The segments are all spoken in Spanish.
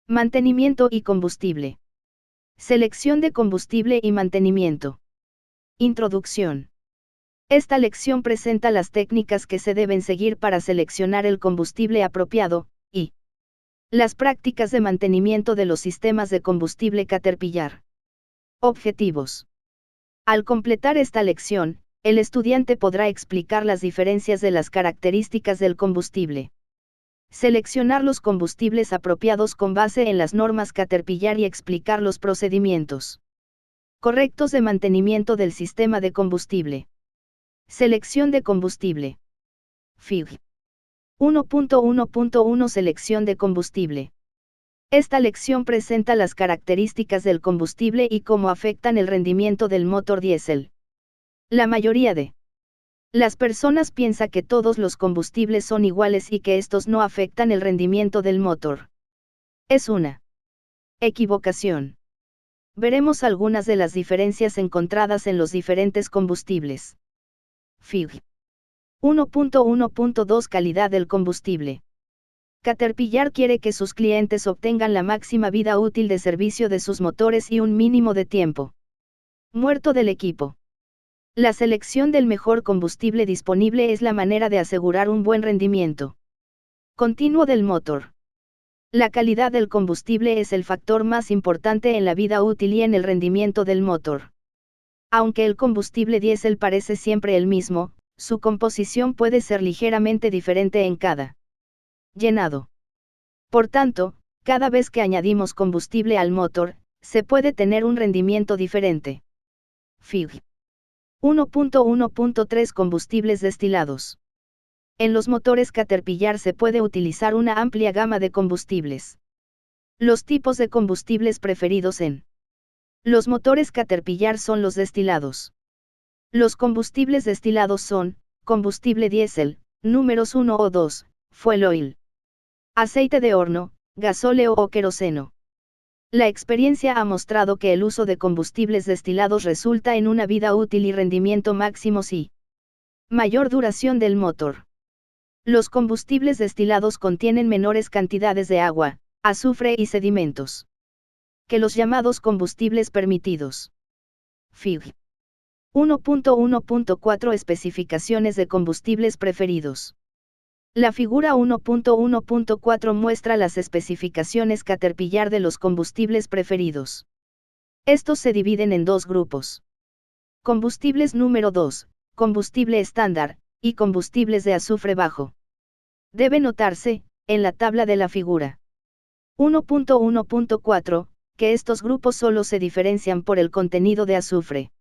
Mantenimiento y combustible. Selección de combustible y mantenimiento. Introducción. Esta lección presenta las técnicas que se deben seguir para seleccionar el combustible apropiado, y las prácticas de mantenimiento de los sistemas de combustible Caterpillar. Objetivos. Al completar esta lección, el estudiante podrá explicar las diferencias de las características del combustible. Seleccionar los combustibles apropiados con base en las normas Caterpillar y explicar los procedimientos correctos de mantenimiento del sistema de combustible. Selección de combustible. Fig. 1.1.1 Selección de combustible. Esta lección presenta las características del combustible y cómo afectan el rendimiento del motor diésel. La mayoría de las personas piensa que todos los combustibles son iguales y que estos no afectan el rendimiento del motor. Es una equivocación. Veremos algunas de las diferencias encontradas en los diferentes combustibles. Fig. 1.1.2 Calidad del combustible. Caterpillar quiere que sus clientes obtengan la máxima vida útil de servicio de sus motores y un mínimo de tiempo muerto del equipo. La selección del mejor combustible disponible es la manera de asegurar un buen rendimiento continuo del motor. La calidad del combustible es el factor más importante en la vida útil y en el rendimiento del motor. Aunque el combustible diésel parece siempre el mismo, su composición puede ser ligeramente diferente en cada llenado. Por tanto, cada vez que añadimos combustible al motor, se puede tener un rendimiento diferente. Fig. 1.1.3 Combustibles destilados. En los motores Caterpillar se puede utilizar una amplia gama de combustibles. Los tipos de combustibles preferidos en los motores Caterpillar son los destilados. Los combustibles destilados son combustible diésel, números 1 o 2, fuel oil, aceite de horno, gasóleo o queroseno. La experiencia ha mostrado que el uso de combustibles destilados resulta en una vida útil y rendimiento máximos y mayor duración del motor. Los combustibles destilados contienen menores cantidades de agua, azufre y sedimentos que los llamados combustibles permitidos. Fig. 1.1.4 Especificaciones de combustibles preferidos. La figura 1.1.4 muestra las especificaciones Caterpillar de los combustibles preferidos. Estos se dividen en dos grupos. Combustibles número 2, combustible estándar, y combustibles de azufre bajo. Debe notarse, en la tabla de la figura 1.1.4, que estos grupos solo se diferencian por el contenido de azufre.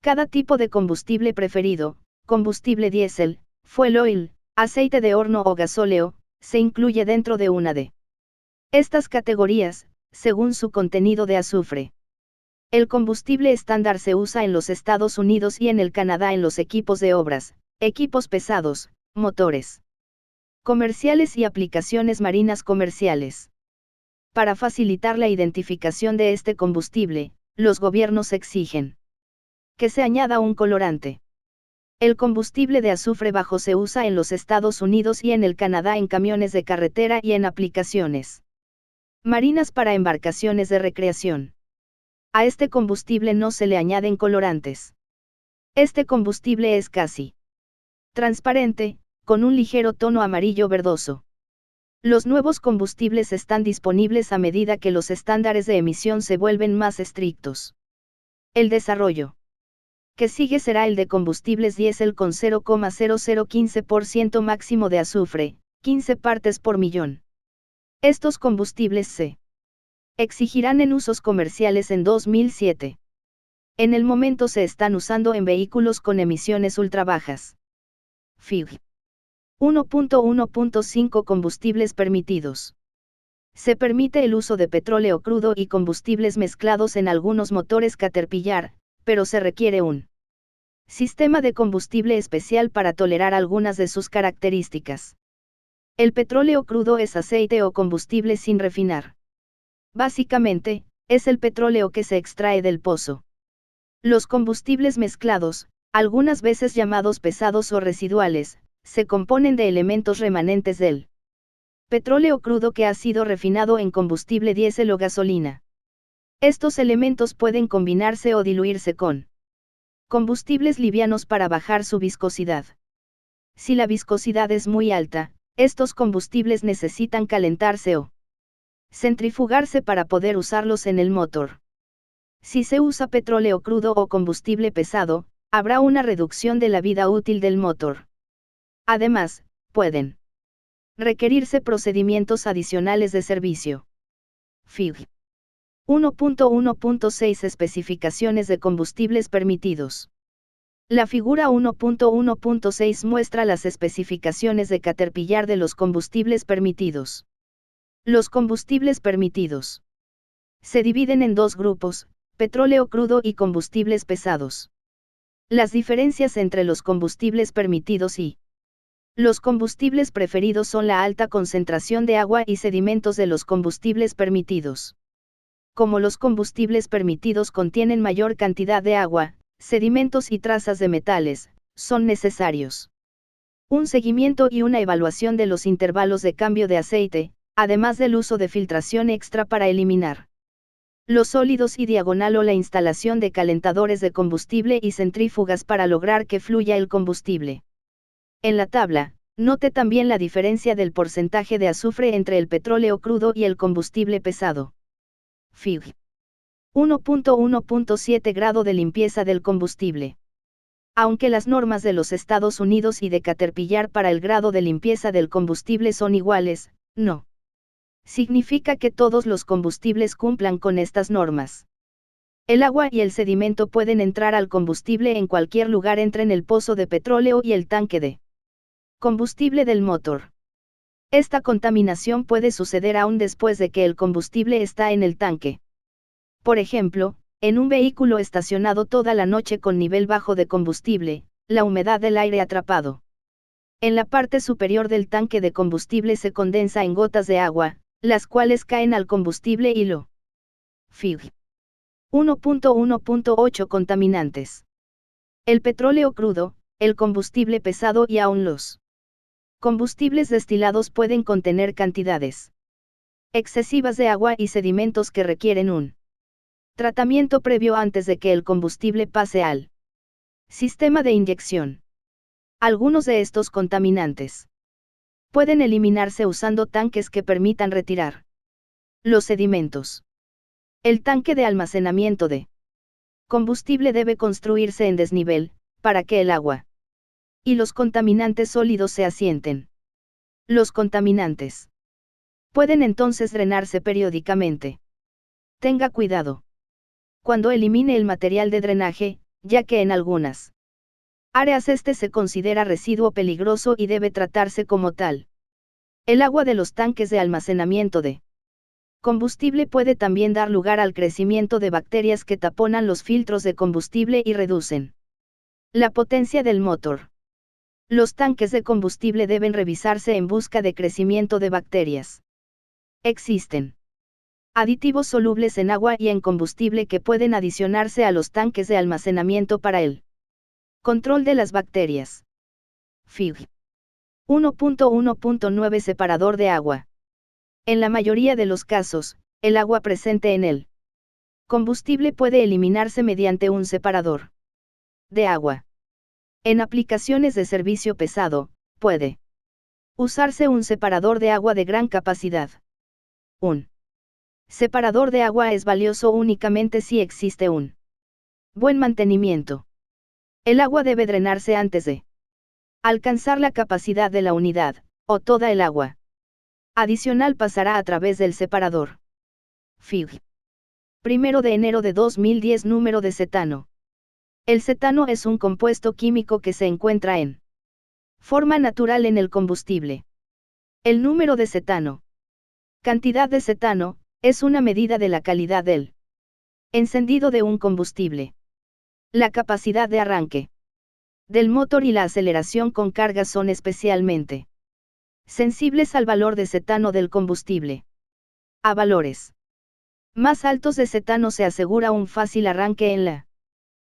Cada tipo de combustible preferido, combustible diésel, fuel oil, aceite de horno o gasóleo, se incluye dentro de una de estas categorías, según su contenido de azufre. El combustible estándar se usa en los Estados Unidos y en el Canadá en los equipos de obras, equipos pesados, motores comerciales y aplicaciones marinas comerciales. Para facilitar la identificación de este combustible, los gobiernos exigen que se añada un colorante. El combustible de azufre bajo se usa en los Estados Unidos y en el Canadá en camiones de carretera y en aplicaciones marinas para embarcaciones de recreación. A este combustible no se le añaden colorantes. Este combustible es casi transparente, con un ligero tono amarillo verdoso. Los nuevos combustibles están disponibles a medida que los estándares de emisión se vuelven más estrictos. El desarrollo que sigue será el de combustibles diésel con 0,0015% máximo de azufre, 15 partes por millón. Estos combustibles se exigirán en usos comerciales en 2007. En el momento se están usando en vehículos con emisiones ultrabajas. Fig. 1.1.5 Combustibles permitidos. Se permite el uso de petróleo crudo y combustibles mezclados en algunos motores Caterpillar, pero se requiere un sistema de combustible especial para tolerar algunas de sus características. El petróleo crudo es aceite o combustible sin refinar. Básicamente, es el petróleo que se extrae del pozo. Los combustibles mezclados, algunas veces llamados pesados o residuales, se componen de elementos remanentes del petróleo crudo que ha sido refinado en combustible diésel o gasolina. Estos elementos pueden combinarse o diluirse con combustibles livianos para bajar su viscosidad. Si la viscosidad es muy alta, estos combustibles necesitan calentarse o centrifugarse para poder usarlos en el motor. Si se usa petróleo crudo o combustible pesado, habrá una reducción de la vida útil del motor. Además, pueden requerirse procedimientos adicionales de servicio. Fig. 1.1.6 Especificaciones de combustibles permitidos. La figura 1.1.6 muestra las especificaciones de Caterpillar de los combustibles permitidos. Los combustibles permitidos se dividen en dos grupos, petróleo crudo y combustibles pesados. Las diferencias entre los combustibles permitidos y los combustibles preferidos son la alta concentración de agua y sedimentos de los combustibles permitidos. Como los combustibles permitidos contienen mayor cantidad de agua, sedimentos y trazas de metales, son necesarios un seguimiento y una evaluación de los intervalos de cambio de aceite, además del uso de filtración extra para eliminar los sólidos y diagonal o la instalación de calentadores de combustible y centrífugas para lograr que fluya el combustible. En la tabla, note también la diferencia del porcentaje de azufre entre el petróleo crudo y el combustible pesado. Fig. 1.1.7 Grado de limpieza del combustible. Aunque las normas de los Estados Unidos y de Caterpillar para el grado de limpieza del combustible son iguales, no significa que todos los combustibles cumplan con estas normas. El agua y el sedimento pueden entrar al combustible en cualquier lugar entre el pozo de petróleo y el tanque de combustible del motor. Esta contaminación puede suceder aún después de que el combustible está en el tanque. Por ejemplo, en un vehículo estacionado toda la noche con nivel bajo de combustible, la humedad del aire atrapado en la parte superior del tanque de combustible se condensa en gotas de agua, las cuales caen al combustible y lo. Fig. 1.1.8 Contaminantes. El petróleo crudo, el combustible pesado y aún los combustibles destilados pueden contener cantidades excesivas de agua y sedimentos que requieren un tratamiento previo antes de que el combustible pase al sistema de inyección. Algunos de estos contaminantes pueden eliminarse usando tanques que permitan retirar los sedimentos. El tanque de almacenamiento de combustible debe construirse en desnivel, para que el agua y los contaminantes sólidos se asienten. Los contaminantes pueden entonces drenarse periódicamente. Tenga cuidado cuando elimine el material de drenaje, ya que en algunas áreas este se considera residuo peligroso y debe tratarse como tal. El agua de los tanques de almacenamiento de combustible puede también dar lugar al crecimiento de bacterias que taponan los filtros de combustible y reducen la potencia del motor. Los tanques de combustible deben revisarse en busca de crecimiento de bacterias. Existen aditivos solubles en agua y en combustible que pueden adicionarse a los tanques de almacenamiento para el control de las bacterias. Fig. 1.1.9 Separador de agua. En la mayoría de los casos, el agua presente en el combustible puede eliminarse mediante un separador de agua. En aplicaciones de servicio pesado, puede usarse un separador de agua de gran capacidad. Un separador de agua es valioso únicamente si existe un buen mantenimiento. El agua debe drenarse antes de alcanzar la capacidad de la unidad, o toda el agua adicional pasará a través del separador. Fig. 1 de enero de 2010 Número de cetano. El cetano es un compuesto químico que se encuentra en forma natural en el combustible. El número de cetano. Cantidad de cetano, es una medida de la calidad del encendido de un combustible. La capacidad de arranque del motor y la aceleración con carga son especialmente sensibles al valor de cetano del combustible. A valores más altos de cetano se asegura un fácil arranque en la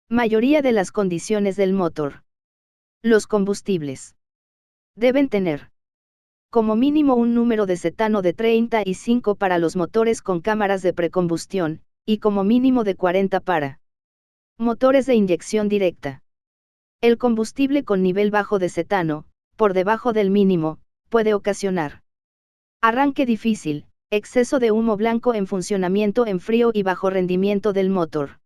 mayoría de las condiciones del motor. Los combustibles deben tener Como mínimo un número de cetano de 35 para los motores con cámaras de precombustión, y como mínimo de 40 para motores de inyección directa. El combustible con nivel bajo de cetano, por debajo del mínimo, puede ocasionar arranque difícil, exceso de humo blanco en funcionamiento en frío y bajo rendimiento del motor.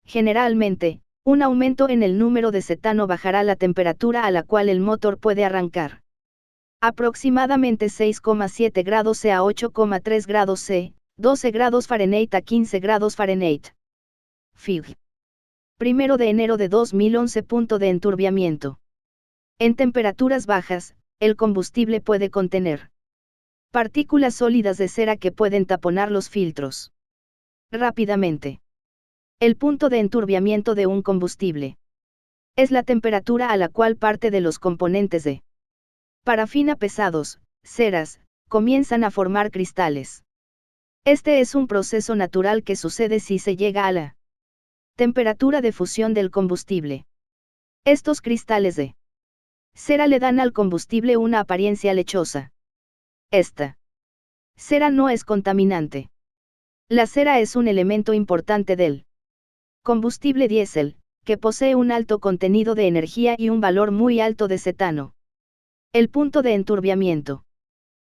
Generalmente, un aumento en el número de cetano bajará la temperatura a la cual el motor puede arrancar. Aproximadamente 6,7 grados C a 8,3 grados C, 12 grados Fahrenheit a 15 grados Fahrenheit. Fig. 1 de enero de 2011. Punto de enturbiamiento. En temperaturas bajas, el combustible puede contener partículas sólidas de cera que pueden taponar los filtros rápidamente. El punto de enturbiamiento de un combustible es la temperatura a la cual parte de los componentes de parafina pesados, ceras, comienzan a formar cristales. Este es un proceso natural que sucede si se llega a la temperatura de fusión del combustible. Estos cristales de cera le dan al combustible una apariencia lechosa. Esta cera no es contaminante. La cera es un elemento importante del combustible diésel, que posee un alto contenido de energía y un valor muy alto de cetano. El punto de enturbiamiento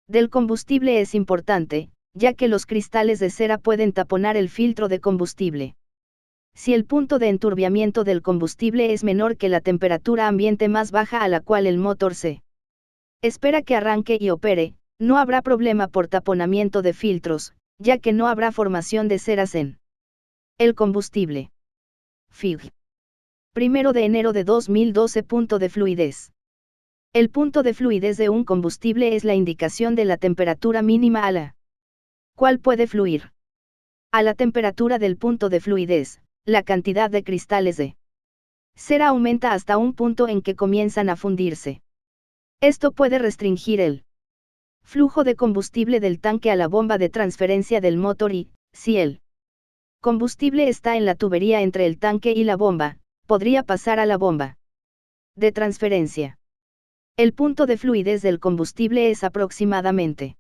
del combustible es importante, ya que los cristales de cera pueden taponar el filtro de combustible. Si el punto de enturbiamiento del combustible es menor que la temperatura ambiente más baja a la cual el motor se espera que arranque y opere, no habrá problema por taponamiento de filtros, ya que no habrá formación de ceras en el combustible. Fig. 1 de enero de 2012. Punto de fluidez. El punto de fluidez de un combustible es la indicación de la temperatura mínima a la cual puede fluir. A la temperatura del punto de fluidez, la cantidad de cristales de cera aumenta hasta un punto en que comienzan a fundirse. Esto puede restringir el flujo de combustible del tanque a la bomba de transferencia del motor y, si el combustible está en la tubería entre el tanque y la bomba, podría pasar a la bomba de transferencia. El punto de fluidez del combustible es aproximadamente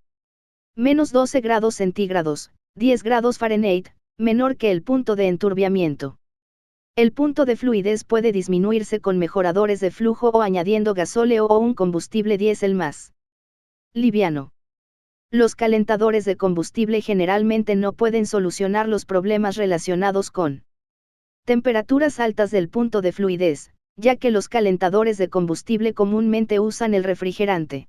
menos 12 grados centígrados, 10 grados Fahrenheit, menor que el punto de enturbiamiento. El punto de fluidez puede disminuirse con mejoradores de flujo o añadiendo gasóleo o un combustible diésel más liviano. Los calentadores de combustible generalmente no pueden solucionar los problemas relacionados con temperaturas altas del punto de fluidez, ya que los calentadores de combustible comúnmente usan el refrigerante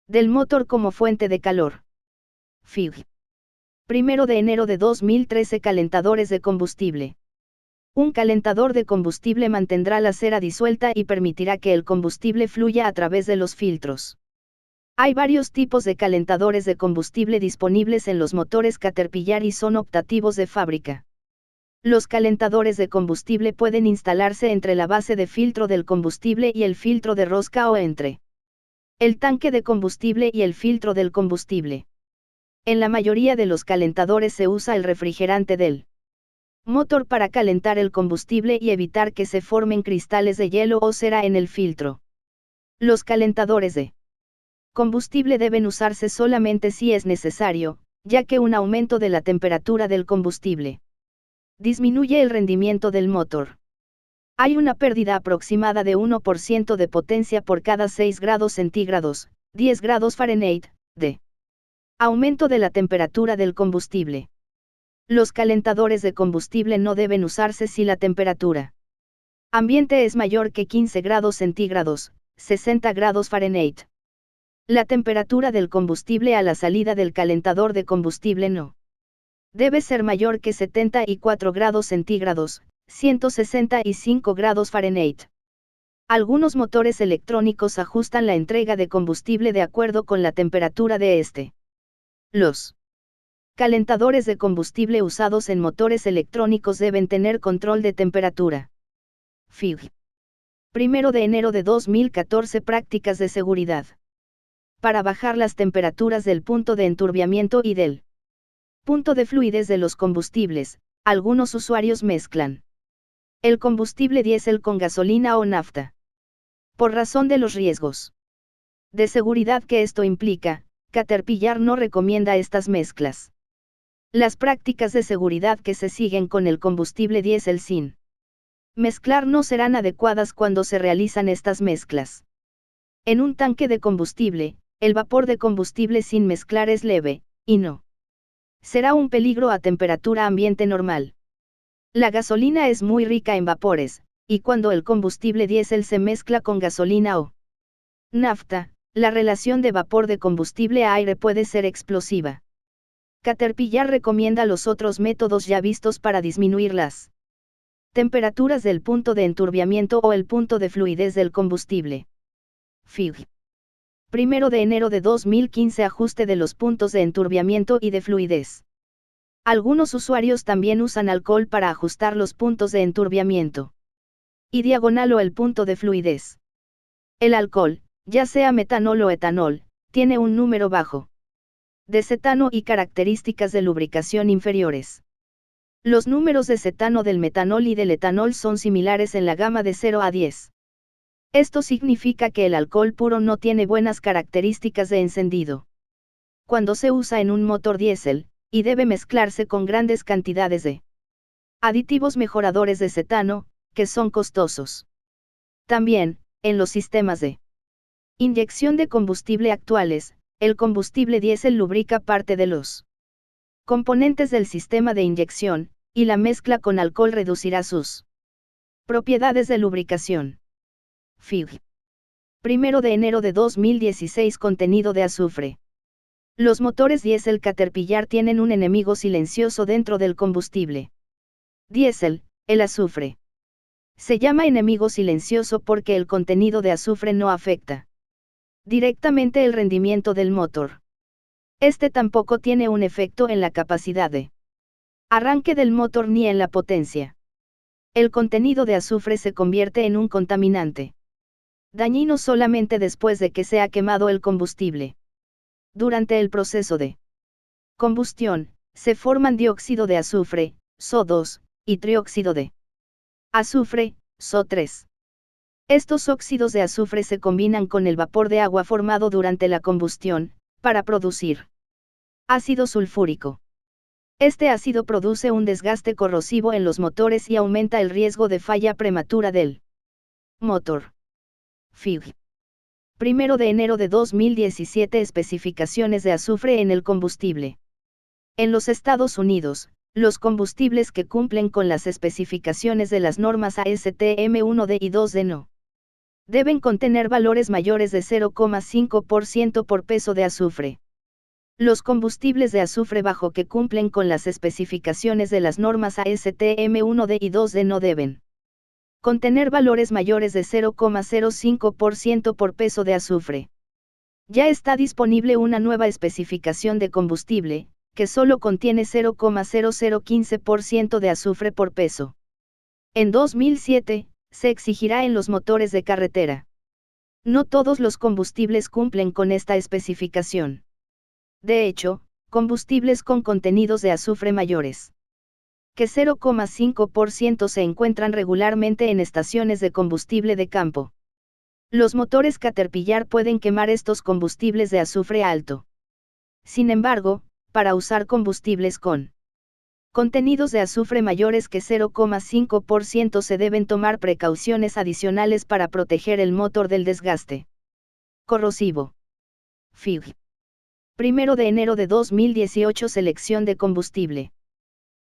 del motor como fuente de calor. Fig. 1 de enero de 2013. Calentadores de combustible. Un calentador de combustible mantendrá la cera disuelta y permitirá que el combustible fluya a través de los filtros. Hay varios tipos de calentadores de combustible disponibles en los motores Caterpillar y son optativos de fábrica. Los calentadores de combustible pueden instalarse entre la base de filtro del combustible y el filtro de rosca o entre el tanque de combustible y el filtro del combustible. En la mayoría de los calentadores se usa el refrigerante del motor para calentar el combustible y evitar que se formen cristales de hielo o cera en el filtro. Los calentadores de combustible deben usarse solamente si es necesario, ya que un aumento de la temperatura del combustible disminuye el rendimiento del motor. Hay una pérdida aproximada de 1% de potencia por cada 6 grados centígrados, 10 grados Fahrenheit, de aumento de la temperatura del combustible. Los calentadores de combustible no deben usarse si la temperatura ambiente es mayor que 15 grados centígrados, 60 grados Fahrenheit. La temperatura del combustible a la salida del calentador de combustible no debe ser mayor que 74 grados centígrados, 165 grados Fahrenheit. Algunos motores electrónicos ajustan la entrega de combustible de acuerdo con la temperatura de este. Los calentadores de combustible usados en motores electrónicos deben tener control de temperatura. Fig. 1 de enero de 2014. Prácticas de seguridad. Para bajar las temperaturas del punto de enturbiamiento y del punto de fluidez de los combustibles, algunos usuarios mezclan el combustible diésel con gasolina o nafta. Por razón de los riesgos De seguridad que esto implica, Caterpillar no recomienda estas mezclas. Las prácticas de seguridad que se siguen con el combustible diésel sin mezclar no serán adecuadas cuando se realizan estas mezclas. En un tanque de combustible, el vapor de combustible sin mezclar es leve, y no será un peligro a temperatura ambiente normal. La gasolina es muy rica en vapores, y cuando el combustible diésel se mezcla con gasolina o nafta, la relación de vapor de combustible a aire puede ser explosiva. Caterpillar recomienda los otros métodos ya vistos para disminuir las temperaturas del punto de enturbiamiento o el punto de fluidez del combustible. FIG. 1 de enero de 2015 Ajuste de los puntos de enturbiamiento y de fluidez. Algunos usuarios también usan alcohol para ajustar los puntos de enturbiamiento y diagonal o el punto de fluidez. El alcohol, ya sea metanol o etanol, tiene un número bajo de cetano y características de lubricación inferiores. Los números de cetano del metanol y del etanol son similares en la gama de 0 a 10. Esto significa que el alcohol puro no tiene buenas características de encendido cuando se usa en un motor diésel, y debe mezclarse con grandes cantidades de aditivos mejoradores de cetano, que son costosos. También, en los sistemas de inyección de combustible actuales, el combustible diésel lubrica parte de los componentes del sistema de inyección, y la mezcla con alcohol reducirá sus propiedades de lubricación. FIG. 1 de enero de 2016 Contenido de azufre. Los motores diésel Caterpillar tienen un enemigo silencioso dentro del combustible diésel, el azufre. Se llama enemigo silencioso porque el contenido de azufre no afecta directamente el rendimiento del motor. Este tampoco tiene un efecto en la capacidad de arranque del motor ni en la potencia. El contenido de azufre se convierte en un contaminante dañino solamente después de que se ha quemado el combustible. Durante el proceso de combustión, se forman dióxido de azufre, SO2, y trióxido de azufre, SO3. Estos óxidos de azufre se combinan con el vapor de agua formado durante la combustión, para producir ácido sulfúrico. Este ácido produce un desgaste corrosivo en los motores y aumenta el riesgo de falla prematura del motor. FIG. 1 de enero de 2017 Especificaciones de azufre en el combustible. En los Estados Unidos, los combustibles que cumplen con las especificaciones de las normas ASTM1D y 2D no deben contener valores mayores de 0,5% por peso de azufre. Los combustibles de azufre bajo que cumplen con las especificaciones de las normas ASTM1D y 2D no deben contener valores mayores de 0,05% por peso de azufre. Ya está disponible una nueva especificación de combustible, que solo contiene 0,0015% de azufre por peso. En 2007, se exigirá en los motores de carretera. No todos los combustibles cumplen con esta especificación. De hecho, combustibles con contenidos de azufre mayores que 0,5% se encuentran regularmente en estaciones de combustible de campo. Los motores Caterpillar pueden quemar estos combustibles de azufre alto. Sin embargo, para usar combustibles con contenidos de azufre mayores que 0,5% se deben tomar precauciones adicionales para proteger el motor del desgaste corrosivo. FIG. 1 de enero de 2018 Selección de combustible.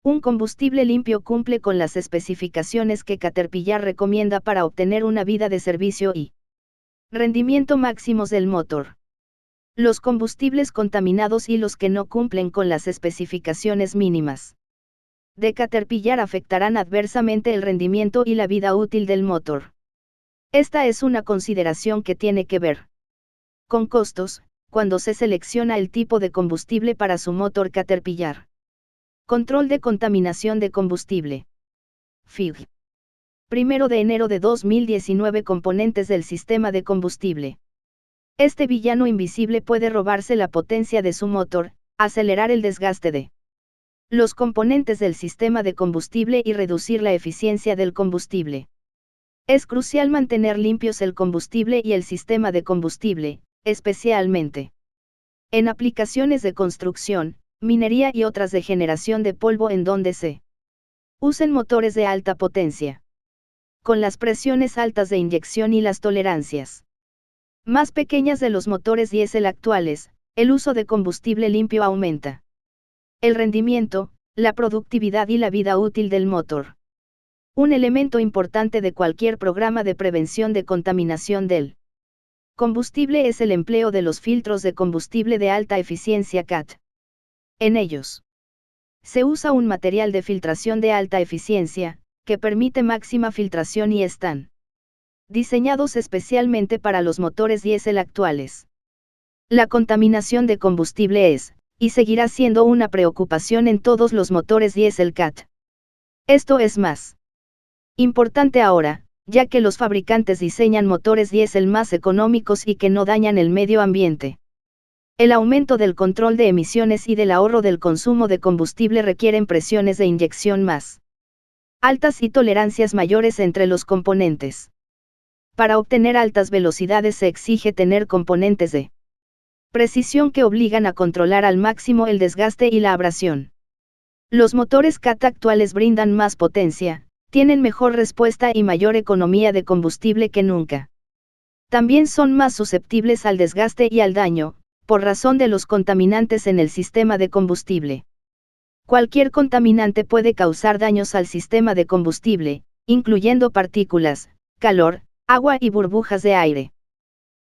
Un combustible limpio cumple con las especificaciones que Caterpillar recomienda para obtener una vida de servicio y rendimiento máximos del motor. Los combustibles contaminados y los que no cumplen con las especificaciones mínimas de Caterpillar afectarán adversamente el rendimiento y la vida útil del motor. Esta es una consideración que tiene que ver con costos, cuando se selecciona el tipo de combustible para su motor Caterpillar. Control de contaminación de combustible. FIG. 1 de enero de 2019 Componentes del sistema de combustible. Este villano invisible puede robarse la potencia de su motor, acelerar el desgaste de los componentes del sistema de combustible y reducir la eficiencia del combustible. Es crucial mantener limpios el combustible y el sistema de combustible, especialmente en aplicaciones de construcción, minería y otras de generación de polvo en donde se usen motores de alta potencia, con las presiones altas de inyección y las tolerancias más pequeñas de los motores diésel actuales, el uso de combustible limpio aumenta el rendimiento, la productividad y la vida útil del motor. Un elemento importante de cualquier programa de prevención de contaminación del combustible es el empleo de los filtros de combustible de alta eficiencia CAT. En ellos se usa un material de filtración de alta eficiencia, que permite máxima filtración y están diseñados especialmente para los motores diésel actuales. La contaminación de combustible es, y seguirá siendo una preocupación en todos los motores diésel CAT. Esto es más importante ahora, ya que los fabricantes diseñan motores diésel más económicos y que no dañan el medio ambiente. El aumento del control de emisiones y del ahorro del consumo de combustible requieren presiones de inyección más altas y tolerancias mayores entre los componentes. Para obtener altas velocidades se exige tener componentes de precisión que obligan a controlar al máximo el desgaste y la abrasión. Los motores CAT actuales brindan más potencia, tienen mejor respuesta y mayor economía de combustible que nunca. También son más susceptibles al desgaste y al daño, por razón de los contaminantes en el sistema de combustible. Cualquier contaminante puede causar daños al sistema de combustible, incluyendo partículas, calor, agua y burbujas de aire.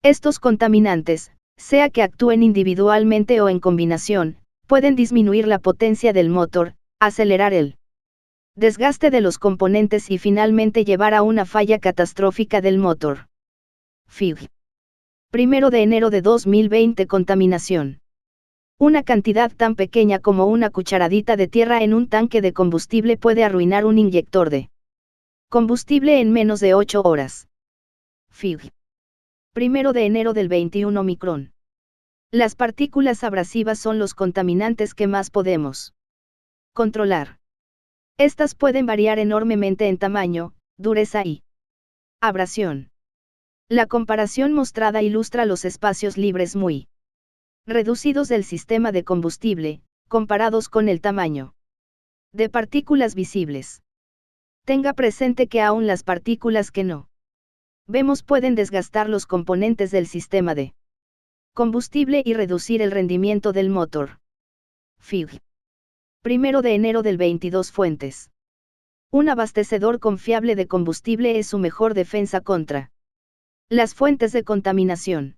Estos contaminantes, sea que actúen individualmente o en combinación, pueden disminuir la potencia del motor, acelerar el desgaste de los componentes y finalmente llevar a una falla catastrófica del motor. Fig. 1 de enero de 2020. Contaminación. Una cantidad tan pequeña como una cucharadita de tierra en un tanque de combustible puede arruinar un inyector de combustible en menos de 8 horas. Fig. 1 de enero del 21. Micrón. Las partículas abrasivas son los contaminantes que más podemos controlar. Estas pueden variar enormemente en tamaño, dureza y abrasión. La comparación mostrada ilustra los espacios libres muy reducidos del sistema de combustible, comparados con el tamaño de partículas visibles. Tenga presente que aún las partículas que no vemos pueden desgastar los componentes del sistema de combustible y reducir el rendimiento del motor. Fig. 1 de enero del 22. Fuentes. Un abastecedor confiable de combustible es su mejor defensa contra las fuentes de contaminación.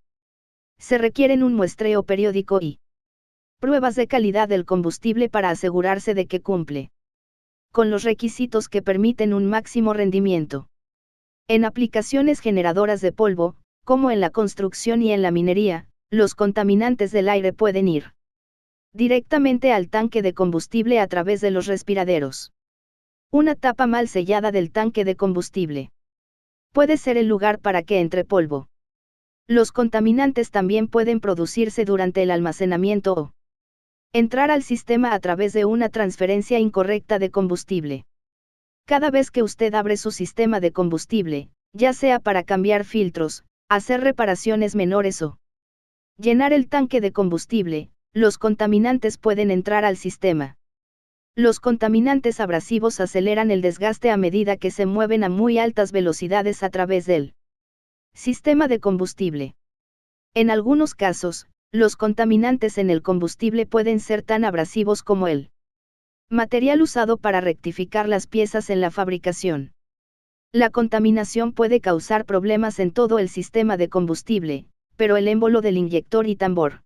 Se requieren un muestreo periódico y pruebas de calidad del combustible para asegurarse de que cumple con los requisitos que permiten un máximo rendimiento. En aplicaciones generadoras de polvo, como en la construcción y en la minería, los contaminantes del aire pueden ir directamente al tanque de combustible a través de los respiraderos. Una tapa mal sellada del tanque de combustible puede ser el lugar para que entre polvo. Los contaminantes también pueden producirse durante el almacenamiento o entrar al sistema a través de una transferencia incorrecta de combustible. Cada vez que usted abre su sistema de combustible, ya sea para cambiar filtros, hacer reparaciones menores o llenar el tanque de combustible, los contaminantes pueden entrar al sistema. Los contaminantes abrasivos aceleran el desgaste a medida que se mueven a muy altas velocidades a través del sistema de combustible. En algunos casos, los contaminantes en el combustible pueden ser tan abrasivos como el material usado para rectificar las piezas en la fabricación. La contaminación puede causar problemas en todo el sistema de combustible, pero el émbolo del inyector y tambor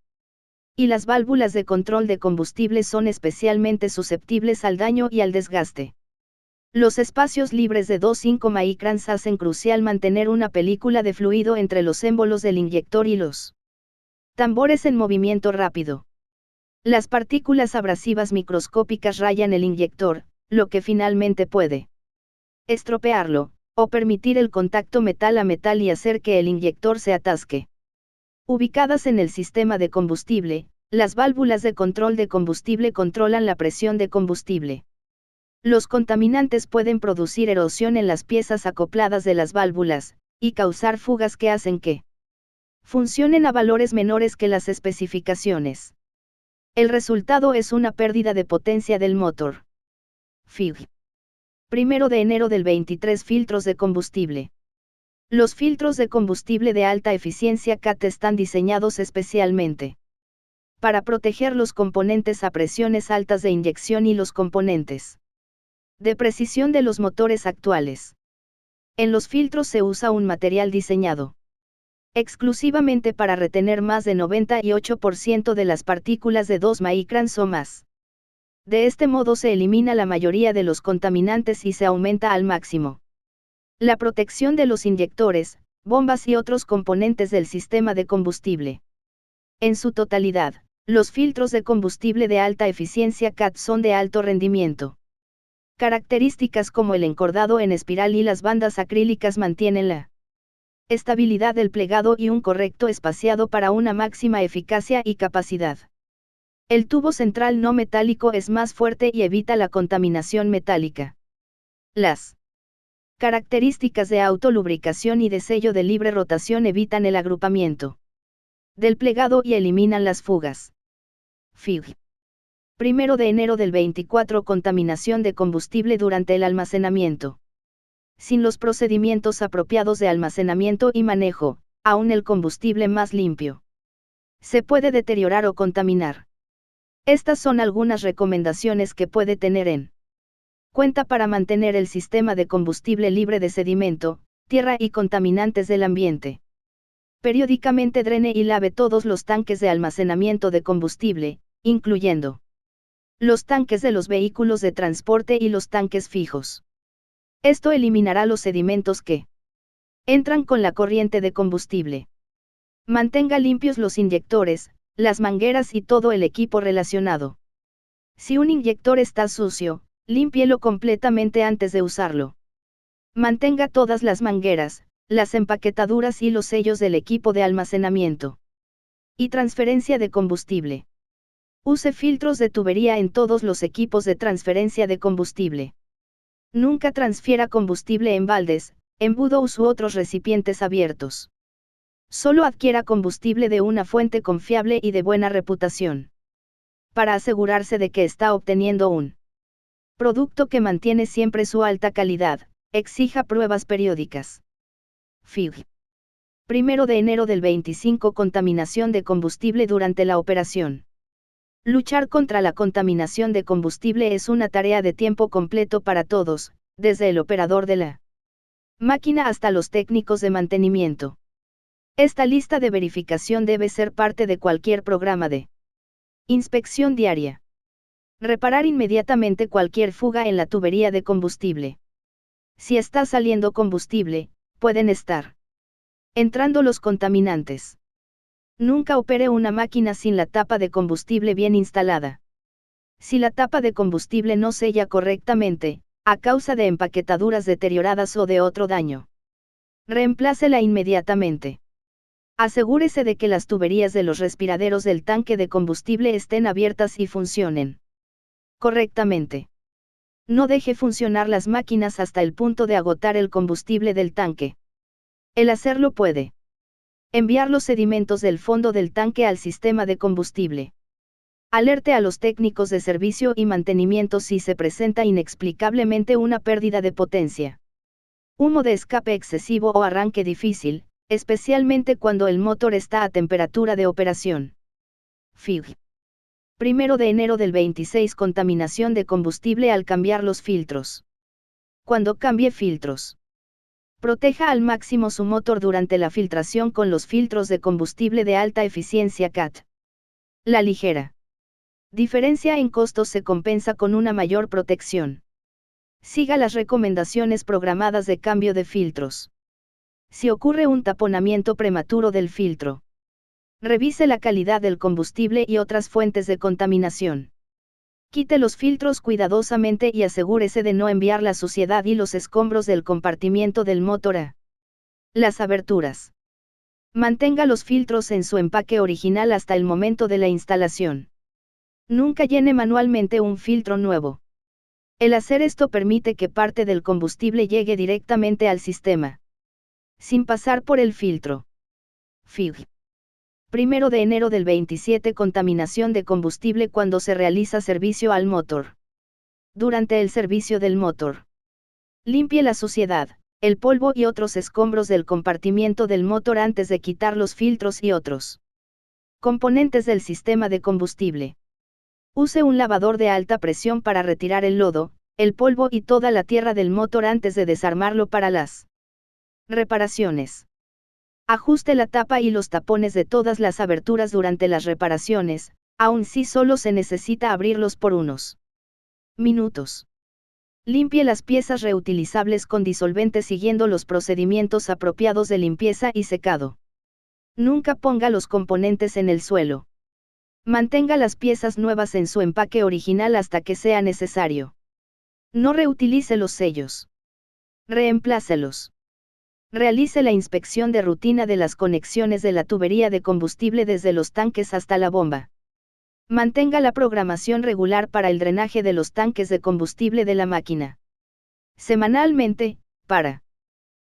y las válvulas de control de combustible son especialmente susceptibles al daño y al desgaste. Los espacios libres de 2,5 microns hacen crucial mantener una película de fluido entre los émbolos del inyector y los tambores en movimiento rápido. Las partículas abrasivas microscópicas rayan el inyector, lo que finalmente puede estropearlo, o permitir el contacto metal a metal y hacer que el inyector se atasque. Ubicadas en el sistema de combustible, las válvulas de control de combustible controlan la presión de combustible. Los contaminantes pueden producir erosión en las piezas acopladas de las válvulas, y causar fugas que hacen que funcionen a valores menores que las especificaciones. El resultado es una pérdida de potencia del motor. Fig. 1 de enero del 23 filtros de combustible. Los filtros de combustible de alta eficiencia CAT están diseñados especialmente para proteger los componentes a presiones altas de inyección y los componentes de precisión de los motores actuales. En los filtros se usa un material diseñado exclusivamente para retener más de 98% de las partículas de 2 microns o más. De este modo se elimina la mayoría de los contaminantes y se aumenta al máximo la protección de los inyectores, bombas y otros componentes del sistema de combustible. En su totalidad, los filtros de combustible de alta eficiencia CAT son de alto rendimiento. Características como el encordado en espiral y las bandas acrílicas mantienen la estabilidad del plegado y un correcto espaciado para una máxima eficacia y capacidad. El tubo central no metálico es más fuerte y evita la contaminación metálica. Las características de autolubricación y de sello de libre rotación evitan el agrupamiento del plegado y eliminan las fugas. Fig. 1 de enero del 24 Contaminación de combustible durante el almacenamiento. Sin los procedimientos apropiados de almacenamiento y manejo, aún el combustible más limpio se puede deteriorar o contaminar. Estas son algunas recomendaciones que puede tener en cuenta para mantener el sistema de combustible libre de sedimento, tierra y contaminantes del ambiente. Periódicamente drene y lave todos los tanques de almacenamiento de combustible, incluyendo los tanques de los vehículos de transporte y los tanques fijos. Esto eliminará los sedimentos que entran con la corriente de combustible. Mantenga limpios los inyectores, las mangueras y todo el equipo relacionado. Si un inyector está sucio, límpielo completamente antes de usarlo. Mantenga todas las mangueras, las empaquetaduras y los sellos del equipo de almacenamiento y transferencia de combustible. Use filtros de tubería en todos los equipos de transferencia de combustible. Nunca transfiera combustible en baldes, embudos u otros recipientes abiertos. Solo adquiera combustible de una fuente confiable y de buena reputación. Para asegurarse de que está obteniendo un producto que mantiene siempre su alta calidad, exija pruebas periódicas. Fig. 1 de enero del 25 Contaminación de combustible durante la operación. Luchar contra la contaminación de combustible es una tarea de tiempo completo para todos, desde el operador de la máquina hasta los técnicos de mantenimiento. Esta lista de verificación debe ser parte de cualquier programa de inspección diaria. Reparar inmediatamente cualquier fuga en la tubería de combustible. Si está saliendo combustible, pueden estar entrando los contaminantes. Nunca opere una máquina sin la tapa de combustible bien instalada. Si la tapa de combustible no sella correctamente, a causa de empaquetaduras deterioradas o de otro daño, reemplácela inmediatamente. Asegúrese de que las tuberías de los respiraderos del tanque de combustible estén abiertas y funcionen correctamente. No deje funcionar las máquinas hasta el punto de agotar el combustible del tanque. El hacerlo puede enviar los sedimentos del fondo del tanque al sistema de combustible. Alerte a los técnicos de servicio y mantenimiento si se presenta inexplicablemente una pérdida de potencia, humo de escape excesivo o arranque difícil, especialmente cuando el motor está a temperatura de operación. Fig. 1 de enero del 26 Contaminación de combustible al cambiar los filtros. Cuando cambie filtros, proteja al máximo su motor durante la filtración con los filtros de combustible de alta eficiencia CAT. La ligera diferencia en costos se compensa con una mayor protección. Siga las recomendaciones programadas de cambio de filtros. Si ocurre un taponamiento prematuro del filtro, revise la calidad del combustible y otras fuentes de contaminación. Quite los filtros cuidadosamente y asegúrese de no enviar la suciedad y los escombros del compartimiento del motor a las aberturas. Mantenga los filtros en su empaque original hasta el momento de la instalación. Nunca llene manualmente un filtro nuevo. El hacer esto permite que parte del combustible llegue directamente al sistema, sin pasar por el filtro. Fig. 1 de enero del 27 Contaminación de combustible cuando se realiza servicio al motor. Durante el servicio del motor. Limpie la suciedad, el polvo y otros escombros del compartimiento del motor antes de quitar los filtros y otros componentes del sistema de combustible. Use un lavador de alta presión para retirar el lodo, el polvo y toda la tierra del motor antes de desarmarlo para las reparaciones. Ajuste la tapa y los tapones de todas las aberturas durante las reparaciones, aun si solo se necesita abrirlos por unos minutos. Limpie las piezas reutilizables con disolvente siguiendo los procedimientos apropiados de limpieza y secado. Nunca ponga los componentes en el suelo. Mantenga las piezas nuevas en su empaque original hasta que sea necesario. No reutilice los sellos. Reemplácelos. Realice la inspección de rutina de las conexiones de la tubería de combustible desde los tanques hasta la bomba. Mantenga la programación regular para el drenaje de los tanques de combustible de la máquina. Semanalmente, para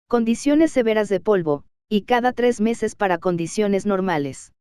condiciones severas de polvo, y cada 3 meses para condiciones normales.